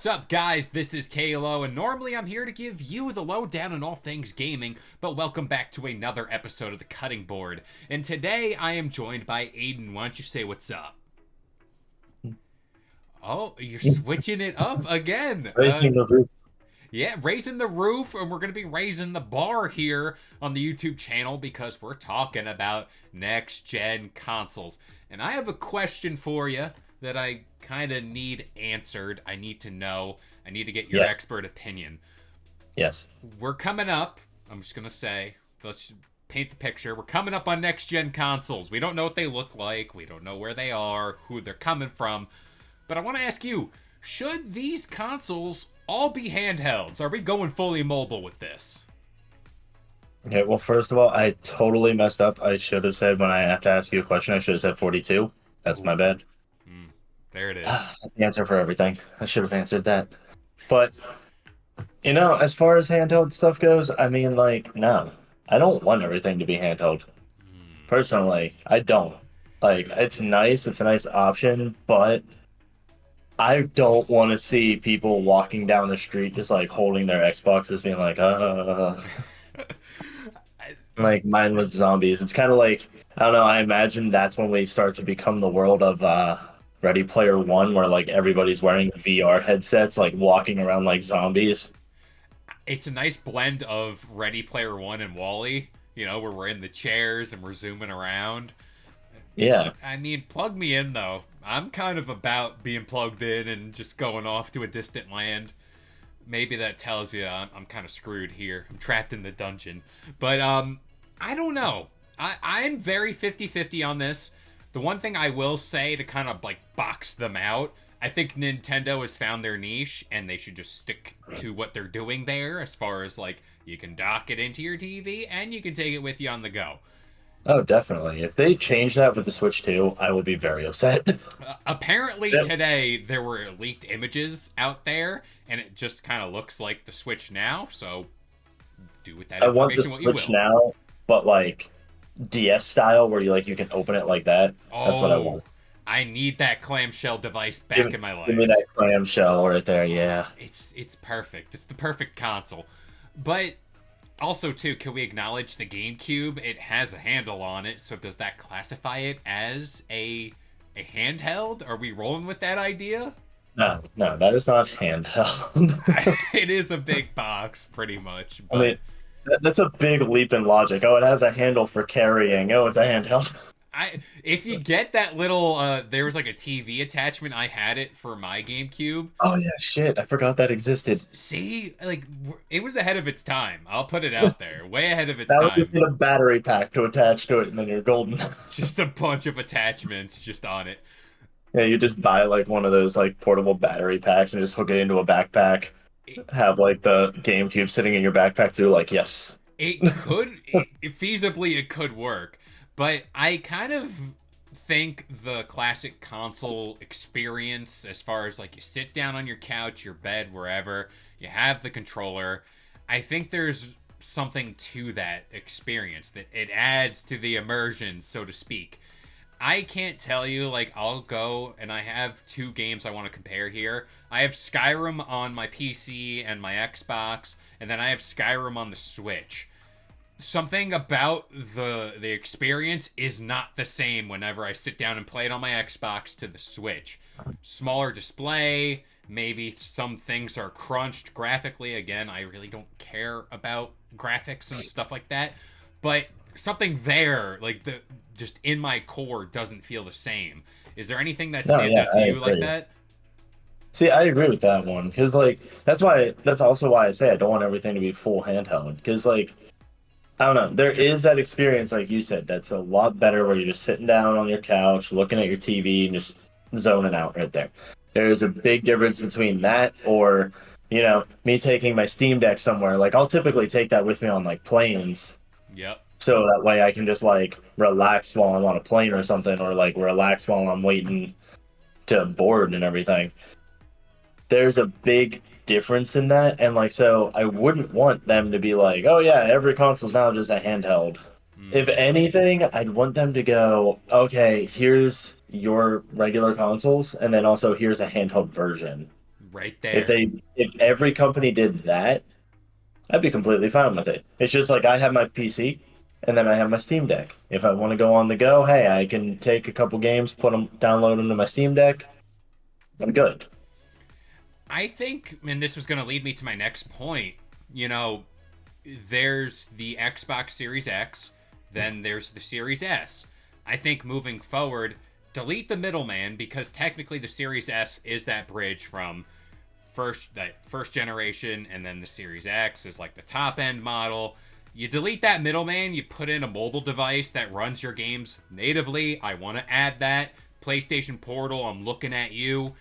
What's up, guys? This is Kalo, and normally I'm here to give you the lowdown on all things gaming, but welcome back to another episode of The Cutting Board. And today I am joined by Aiden. Why don't you say what's up? Oh, you're switching it up again. Racing the roof. Yeah, raising the roof, and we're going to be raising the bar here on the YouTube channel because we're talking about next gen consoles. And I have a question for you that I kind of need answered. I need to know. I need to get your Yes. expert opinion. Yes. We're coming up. I'm just going to say, let's paint the picture. We're coming up on next gen consoles. We don't know what they look like. We don't know where they are, who they're coming from. But I want to ask you, should these consoles all be handhelds? Are we going fully mobile with this? Okay, well, first of all, I totally messed up. I should have said when I have to ask you a question, I should have said 42. That's my Ooh, bad. there it is. That's the answer for everything. I should have answered that. But, as far as handheld stuff goes, I mean, like, no. I don't want everything to be handheld. Personally, I don't. Like, it's nice, it's a nice option, but I don't want to see people walking down the street just like holding their Xboxes, being like mindless zombies. It's kind of like, I don't know, I imagine that's when we start to become the world of Ready Player One, where like everybody's wearing VR headsets, like walking around like zombies. It's a nice blend of Ready Player One and Wall-E, where we're in the chairs and we're zooming around. Yeah. I mean, plug me in, though. I'm kind of about being plugged in and just going off to a distant land. Maybe that tells you I'm kind of screwed here. I'm trapped in the dungeon. But, I don't know. I'm very 50-50 on this. The one thing I will say to kind of, like, box them out, I think Nintendo has found their niche, and they should just stick to what they're doing there as far as, like, you can dock it into your TV, and you can take it with you on the go. Oh, definitely. If they change that with the Switch 2, I will be very upset. Apparently Yep. today there were leaked images out there, and it just kind of looks like the Switch now. So do with that I want the information what you Switch will. now, but like DS style, where you can open it like that. That's what I Oh, want. I need that clamshell device Give, back in my give me life. that clamshell right there. Yeah. It's perfect. It's the perfect console. But also too, can we acknowledge the GameCube? It has a handle on it, so does that classify it as a handheld? Are we rolling with that idea? No, no, that is not handheld. It is a big box, pretty much, I mean, but that's a big leap in logic. Oh, it has a handle for carrying. Oh, it's a handheld. if you get that little there was like a TV attachment. I had it for my GameCube. Oh yeah, shit. I forgot that existed. See, like it was ahead of its time. I'll put it out there. Way ahead of its That would just time. need a battery pack to attach to it, and then you're golden. Just a bunch of attachments just on it. Yeah, you just buy like one of those like portable battery packs and just hook it into a backpack. It, Have like the GameCube sitting in your backpack too. Like, yes. feasibly it could work, but I kind of think the classic console experience, as far as like you sit down on your couch, your bed, wherever, you have the controller. I think there's something to that experience that it adds to the immersion, so to speak. I can't tell you, like, I'll go and I have two games I want to compare here. I have Skyrim on my PC and my Xbox, and then I have Skyrim on the Switch. Something about the experience is not the same whenever I sit down and play it on my Xbox to the Switch. Smaller display, maybe some things are crunched graphically. Again, I really don't care about graphics and stuff like that, but something there, like the just in my core, doesn't feel the same. Is there anything that No, stands yeah, out to I you like agree. that? See, I agree with that one because like that's also why I say I don't want everything to be full handheld because like I don't know, there is that experience like you said that's a lot better where you're just sitting down on your couch looking at your TV and just zoning out right there. There's a big difference between that or me taking my Steam Deck somewhere. Like I'll typically take that with me on like planes Yep. so that way I can just like relax while I'm on a plane or something, or like relax while I'm waiting to board and everything. There's a big difference in that, and like so I wouldn't want them to be like, oh yeah, every console's now just a handheld. If Mm. anything, I'd want them to go, okay, here's your regular consoles, and then also here's a handheld version. Right If there. if every company did that, I'd be completely fine with it. It's just like I have my PC and then I have my Steam Deck. If I want to go on the go, hey, I can take a couple games, put them, download them to my Steam Deck. I'm good. I think, and this was going to lead me to my next point, you know, there's the Xbox Series X, then there's the Series S. I think moving forward, delete the middleman because technically the Series S is that bridge from first generation, and then the Series X is like the top end model. You delete that middleman, you put in a mobile device that runs your games natively. I want to add that. PlayStation Portal, I'm looking at you.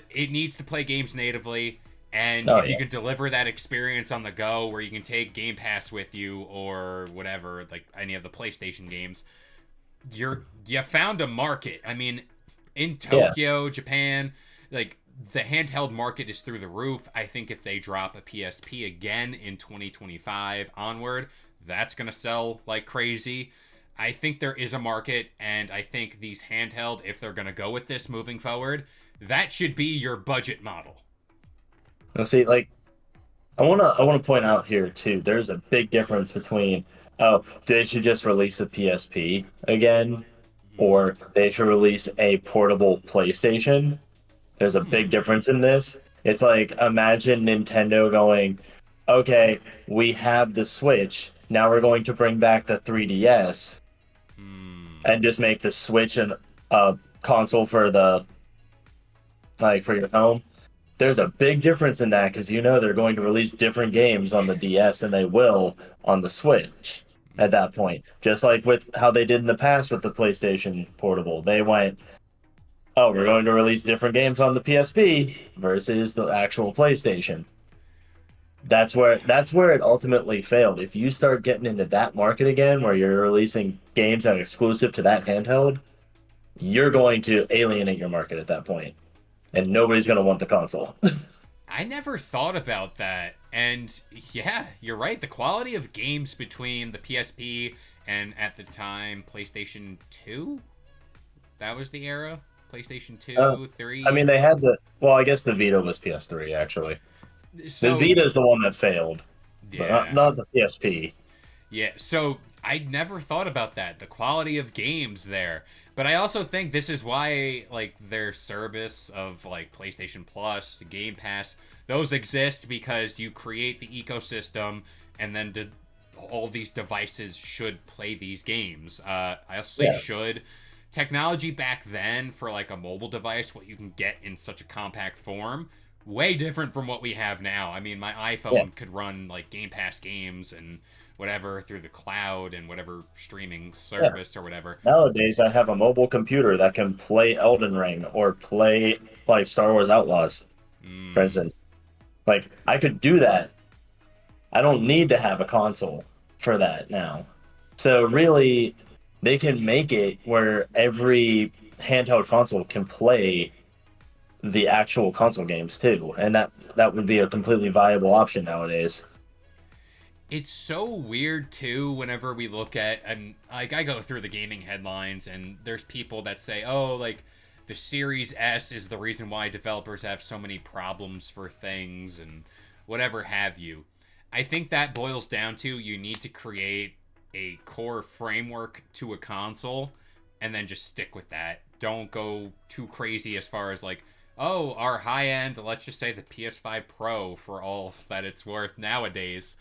It needs to play games natively. And Oh if you yeah, can deliver that experience on the go where you can take Game Pass with you or whatever, like any of the PlayStation games, you found a market. I mean, in yeah. Tokyo, Japan, like the handheld market is through the roof. I think if they drop a PSP again in 2025 onward, that's going to sell like crazy. I think there is a market, and I think these handheld, if they're going to go with this moving forward, that should be your budget model. Let's see, like I wanna point out here too. There's a big difference between they should just release a PSP again, or they should release a portable PlayStation. There's a big Hmm. difference in this. It's like imagine Nintendo going, okay, we have the Switch. Now we're going to bring back the 3DS Hmm. and just make the Switch an a console for the like for your home. There's a big difference in that because you know they're going to release different games on the DS and they will on the Switch at that point. Just like with how they did in the past with the PlayStation Portable. They went, oh, we're going to release different games on the PSP versus the actual PlayStation. That's where it ultimately failed. If you start getting into that market again where you're releasing games that are exclusive to that handheld, you're going to alienate your market at that point, and nobody's going to want the console. I never thought about that. And yeah, you're right. The quality of games between the PSP and at the time PlayStation 2, that was the era. PlayStation Uh, 2, I mean, 3. they had the well, I guess the Vita was PS3 actually. The So, Vita is the one that failed, but yeah. not the PSP. Yeah, so I never thought about that. The quality of games there. But I also think this is why like their service of like PlayStation Plus, Game Pass, those exist because you create the ecosystem and then all these devices should play these games. I also say Yeah, should. Technology back then for like a mobile device, what you can get in such a compact form, way different from what we have now. I mean, my yeah. iPhone could run like Game Pass games and whatever through the cloud and whatever streaming Yeah. service or whatever. Nowadays, I have a mobile computer that can play Elden Ring or play like Star Wars Outlaws, for Mm. instance. Like I could do that. I don't need to have a console for that now. So really, they can make it where every handheld console can play the actual console games too, and that would be a completely viable option nowadays. It's so weird too whenever we look at, and like I go through the gaming headlines and there's people that say, "Oh, like the Series S is the reason why developers have so many problems for things and whatever have you." I think that boils down to you need to create a core framework to a console and then just stick with that. Don't go too crazy as far as like, "Oh, our high end, let's just say the PS5 Pro for all that it's worth nowadays."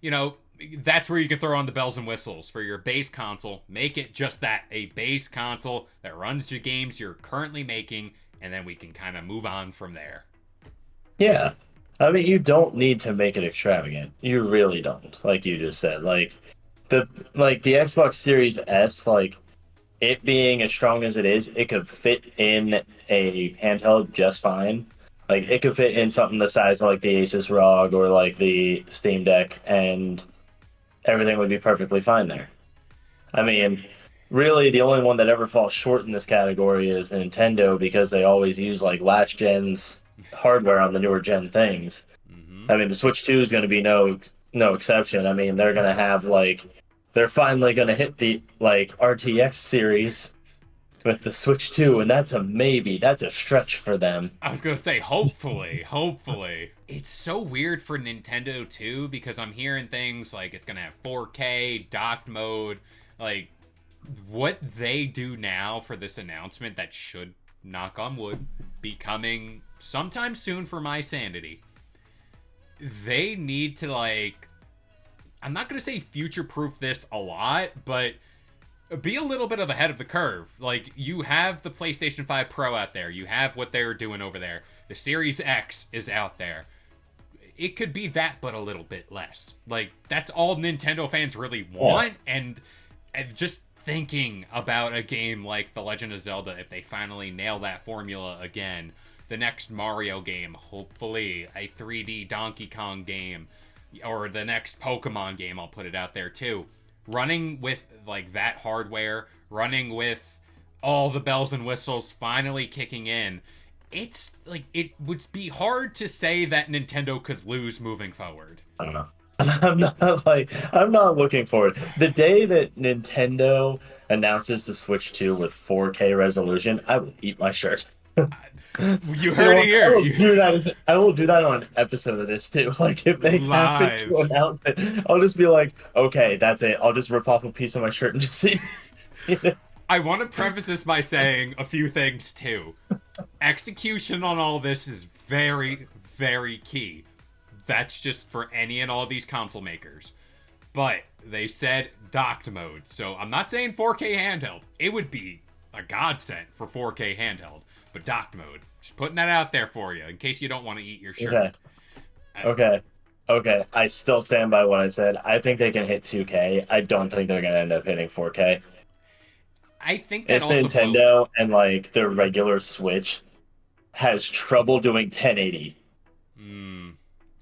You know, that's where you can throw on the bells and whistles for your base console. Make it just that, a base console that runs the games you're currently making, and then we can kind of move on from there. Yeah. I mean, you don't need to make it extravagant. You really don't, like you just said. The the Xbox Series S, like it being as strong as it is, it could fit in a handheld just fine. Like it could fit in something the size of like the Asus ROG or like the Steam Deck, and everything would be perfectly fine there. I mean, really, the only one that ever falls short in this category is Nintendo because they always use like last gen's hardware on the newer gen things. Mm-hmm. I mean, the Switch 2 is going to be no exception. I mean, they're going to have like they're finally going to hit the like RTX series with the Switch 2, and that's a maybe. That's a stretch for them. I was gonna say, hopefully, hopefully. It's so weird for Nintendo too because I'm hearing things like it's gonna have 4K, docked mode, like what they do now for this announcement that should, knock on wood, be coming sometime soon for my sanity. They need to like, I'm not gonna say future proof this a lot, but be a little bit of ahead of the curve. Like, you have the PlayStation 5 Pro out there. You have what they're doing over there. The Series X is out there. It could be that, but a little bit less. Like, that's all Nintendo fans really want. Yeah. And just thinking about a game like The Legend of Zelda, if they finally nail that formula again, the next Mario game, hopefully, a 3D Donkey Kong game, or the next Pokemon game, I'll put it out there too, running with like that hardware, running with all the bells and whistles finally kicking in, it's like it would be hard to say that Nintendo could lose moving forward. I don't know. I'm not looking forward. The day that Nintendo announces the Switch 2 with 4K resolution, I will eat my shirt. You You know heard it what? I here. will do that I will do that on an episode of this too. Like if they happen to Live. announce it, I'll just be like, okay, that's it. I'll just rip off a piece of my shirt and just see. I want to preface this by saying a few things too. Execution on all this is very, very key. That's just for any and all these console makers. But they said docked mode. So I'm not saying 4K handheld. It would be a godsend for 4K handheld. But docked mode. Just putting that out there for you in case you don't want to eat your shirt. Okay. Okay. Okay. I still stand by what I said. I think they can hit 2K. I don't think they're gonna end up hitting 4K. I think that It's also boils. Nintendo and like their regular Switch has trouble doing 1080. Hmm.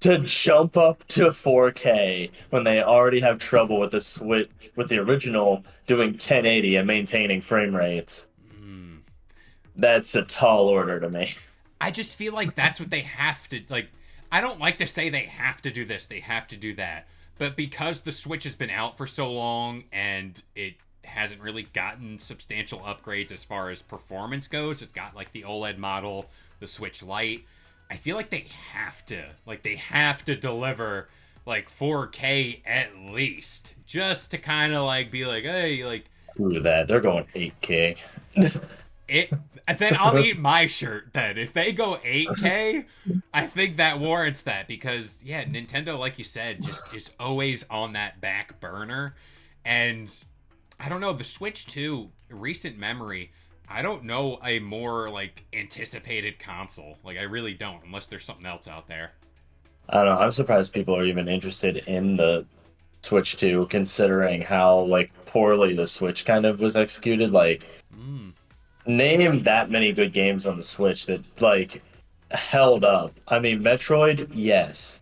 To jump up to 4K when they already have trouble with the Switch with the original doing 1080 and maintaining frame rates. Hmm. That's a tall order to me. I just feel like that's what they have to like. I don't like to say they have to do this, they have to do that. But because the Switch has been out for so long and it hasn't really gotten substantial upgrades as far as performance goes, it's got like the OLED model, the Switch Lite. I feel like they have to deliver like 4K at least just to kind of like be like, hey, like Screw that. They're going 8K. it, then I'll eat my shirt then. If they go 8K, I think that warrants that because yeah, Nintendo, like you said, just is always on that back burner. And I don't know, the Switch 2, recent memory, I don't know a more like anticipated console. Like I really don't, unless there's something else out there. I don't know. I'm surprised people are even interested in the Switch 2, considering how like poorly the Switch kind of was executed. Like, Mm. name that many good games on the Switch that like held up. I mean, Metroid, yes.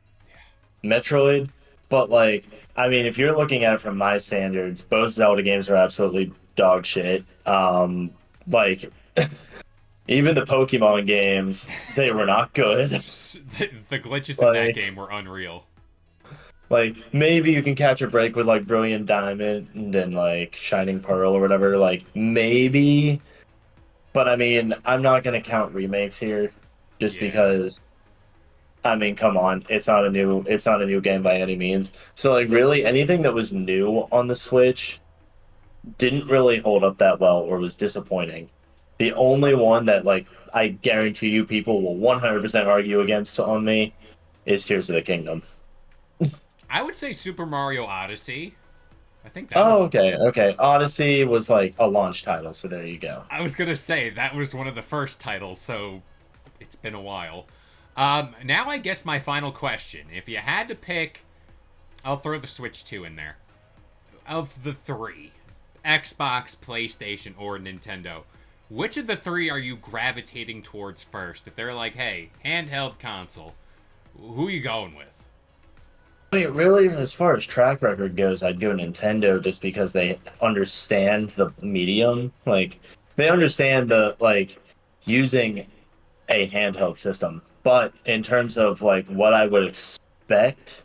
Metroid, but like, I mean, if you're looking at it from my standards, both Zelda games are absolutely dog shit. Like even the Pokemon games, they were not good. The glitches in that Like, game were unreal. like maybe you can catch a break with like Brilliant Diamond and then like Shining Pearl or whatever. Like maybe, but I mean, I'm not gonna count remakes here, just Yeah. because. I mean, come on, it's not a new game by any means. So like really anything that was new on the Switch didn't really hold up that well or was disappointing. The only one that like I guarantee you people will 100% argue against on me is Tears of the Kingdom. I would say Super Mario Odyssey. I think that Oh, was. okay, okay. Odyssey was like a launch title, so there you go. I was gonna say that was one of the first titles, so it's been a while. Now I guess my final question: if you had to pick, I'll throw the Switch 2 in there. Of the three, Xbox, PlayStation, or Nintendo, which of the three are you gravitating towards first? If they're like, hey, handheld console, who are you going with? I mean, really, as far as track record goes, I'd go Nintendo just because they understand the medium. Like, they understand the like using a handheld system. But in terms of like what I would expect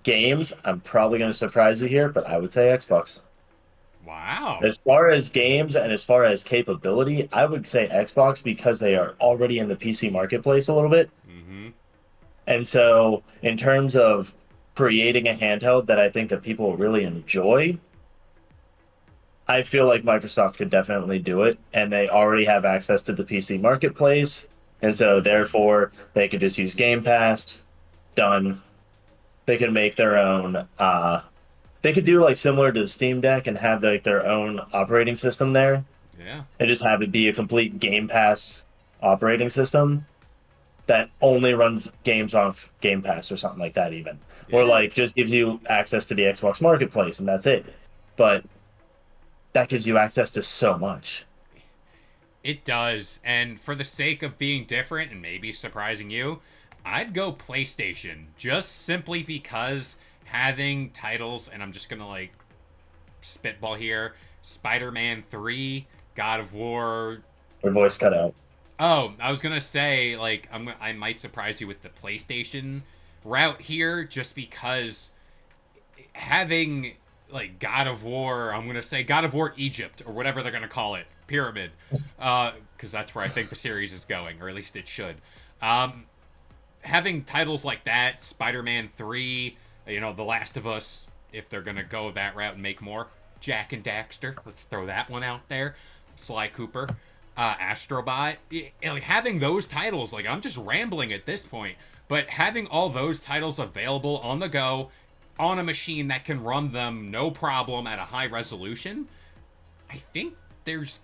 games, I'm probably going to surprise you here, but I would say Xbox. Wow. As far as games and as far as capability, I would say Xbox because they are already in the PC marketplace a little bit. Mm-hmm. And so, in terms of creating a handheld that I think that people really enjoy, I feel like Microsoft could definitely do it, and they already have access to the PC marketplace, and so therefore they could just use Game Pass. Done. They could make their own. They could do like similar to the Steam Deck and have like their own operating system there, Yeah. and just have it be a complete Game Pass operating system that only runs games off Game Pass or something like that, even, or Yeah. like just gives you access to the Xbox marketplace and that's it. But that gives you access to so much. It does. And for the sake of being different and maybe surprising you, I'd go PlayStation just simply because having titles, and I'm just gonna like spitball here, Spider-Man 3, God of War. Your voice cut out. Oh, I was gonna say like I might surprise you with the PlayStation route here, just because having like God of War, I'm gonna say God of War Egypt or whatever they're gonna call it, Pyramid, because that's where I think the series is going, or at least it should. Um, Having titles like that, Spider-Man 3, The Last of Us, if they're gonna go that route and make more, Jack and Daxter, let's throw that one out there, Sly Cooper, Astrobot, like having those titles, like I'm just rambling at this point, but having all those titles available on the go on a machine that can run them no problem at a high resolution, I think there's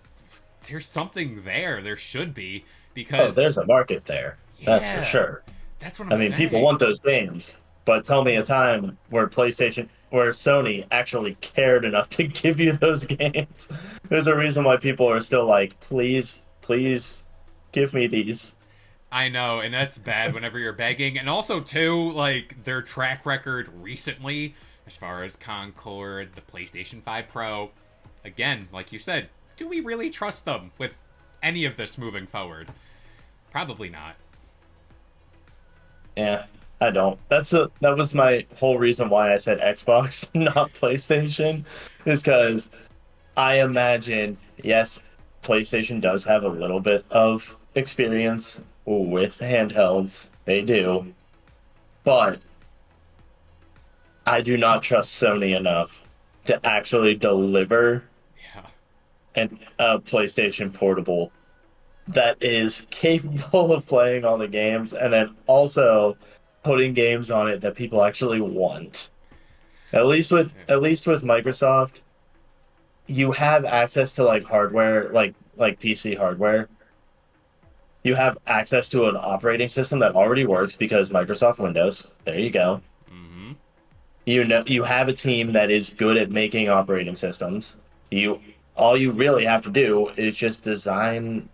something there. There should be, Oh, because there's a market there. That's for yeah, sure. that's what I'm I mean, people saying. want those games, but tell me a time where where Sony actually cared enough to give you those games. There's a reason why people are still like, please, please give me these. I know, and that's bad whenever you're begging. And also, too, like, their track record recently, as far as Concord, the PlayStation 5 Pro, again, like you said, do we really trust them with any of this moving forward? Probably not. Yeah, I don't. That was my whole reason why I said Xbox, not PlayStation, is because I imagine, yes, PlayStation does have a little bit of experience with handhelds. They do. But I do not trust Sony enough to actually deliver Yeah. a PlayStation Portable that is capable of playing all the games and then also putting games on it that people actually want. At least with Microsoft, you have access to like hardware, like PC hardware. You have access to an operating system that already works because Microsoft Windows. There you go. Mm-hmm. You know you have a team that is good at making operating systems. You All you really have to do is just design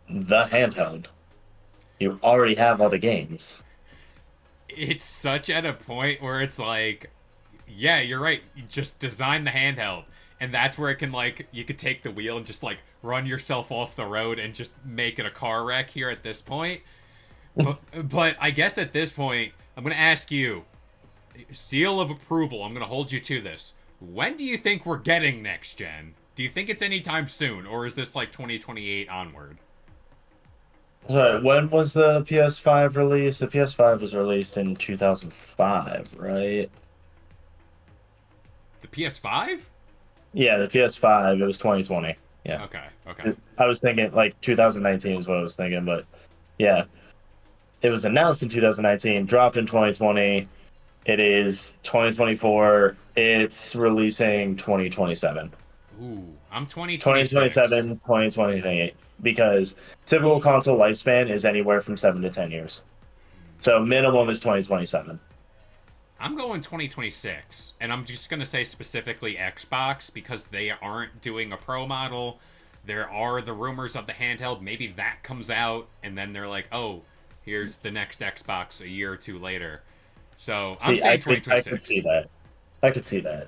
the handheld. You already have all the games. It's such at a point where it's like, yeah, you're right. You just design the handheld. And that's where it can, like, you could take the wheel and just, like, run yourself off the road and just make it a car wreck here at this point. But I guess at this point, I'm going to ask you, seal of approval, I'm going to hold you to this. When do you think we're getting next gen? Do you think it's anytime soon, or is this like 2028 onward? Sorry, when was the PS5 released? The PS5 was released in 2005, right? The PS5? Yeah, the PS5, it was 2020. Yeah. Okay, okay. I was thinking like 2019 is what I was thinking, but yeah. It was announced in 2019, dropped in 2020. It is 2024. It's releasing 2027. Ooh, I'm 2026. 2027, 2028. Because typical console lifespan is anywhere from 7 to 10 years. So minimum is 2027. I'm going 2026, and I'm just going to say specifically Xbox because they aren't doing a Pro model. There are the rumors of the handheld. Maybe that comes out, and then they're like, oh, here's the next Xbox a year or two later. So I'm See, saying I could see 2026. that. I could see that.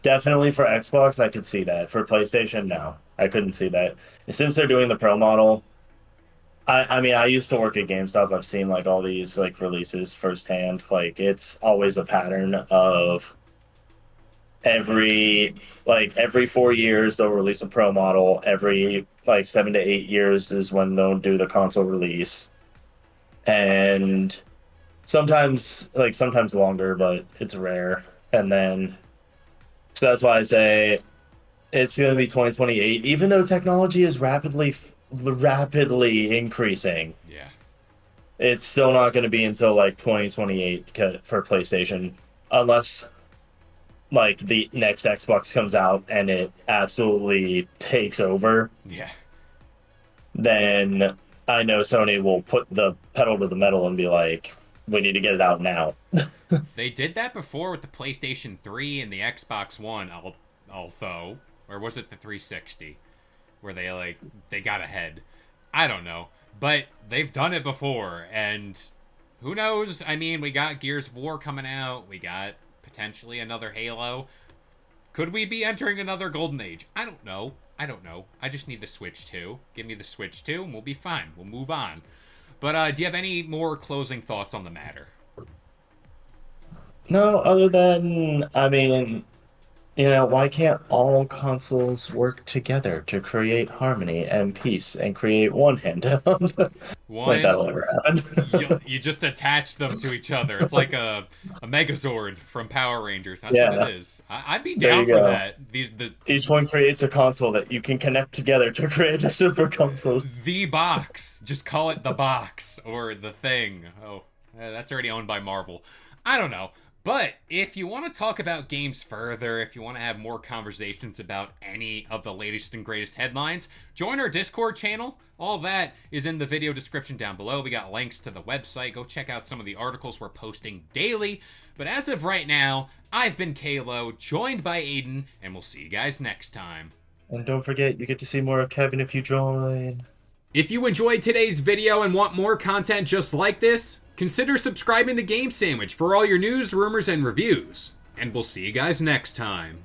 Definitely for Xbox, I could see that. For PlayStation, no. I couldn't see that. Since they're doing the Pro model, I mean, I used to work at GameStop. I've seen like all these like releases firsthand. Like it's always a pattern of every 4 years they'll release a pro model. Every like 7 to 8 years is when they'll do the console release. And sometimes longer, but it's rare. And then so that's why I say it's going to be 2028, even though technology is rapidly increasing. Yeah. It's still not going to be until like 2028 for PlayStation, unless like the next Xbox comes out and it absolutely takes over. Yeah. Then I know Sony will put the pedal to the metal and be like, "We need to get it out now." They did that before with the PlayStation 3 and the Xbox One, although, or was it the 360 where they got ahead? I don't know, but they've done it before, and who knows? I mean, we got Gears of War coming out, we got potentially another Halo. Could we be entering another golden age? I don't know. I don't know. I just need the Switch 2. Give me the Switch 2 and we'll be fine. We'll move on. But do you have any more closing thoughts on the matter? No, other than, I mean, why can't all consoles work together to create harmony and peace and create one handheld? Like One, that'll ever happen. you just attach them to each other. It's like a Megazord from Power Rangers. That's what it Yeah, is. I'd be there down you for go. that. Each one creates a console that you can connect together to create a super console. The box. Just call it the box or the thing. Oh, that's already owned by Marvel. I don't know. But if you want to talk about games further, if you want to have more conversations about any of the latest and greatest headlines, join our Discord channel. All that is in the video description down below. We got links to the website. Go check out some of the articles we're posting daily. But as of right now, I've been Kalo, joined by Aiden, and we'll see you guys next time. And don't forget, you get to see more of Kevin if you join. If you enjoyed today's video and want more content just like this, consider subscribing to Game Sandwich for all your news, rumors, and reviews. And we'll see you guys next time.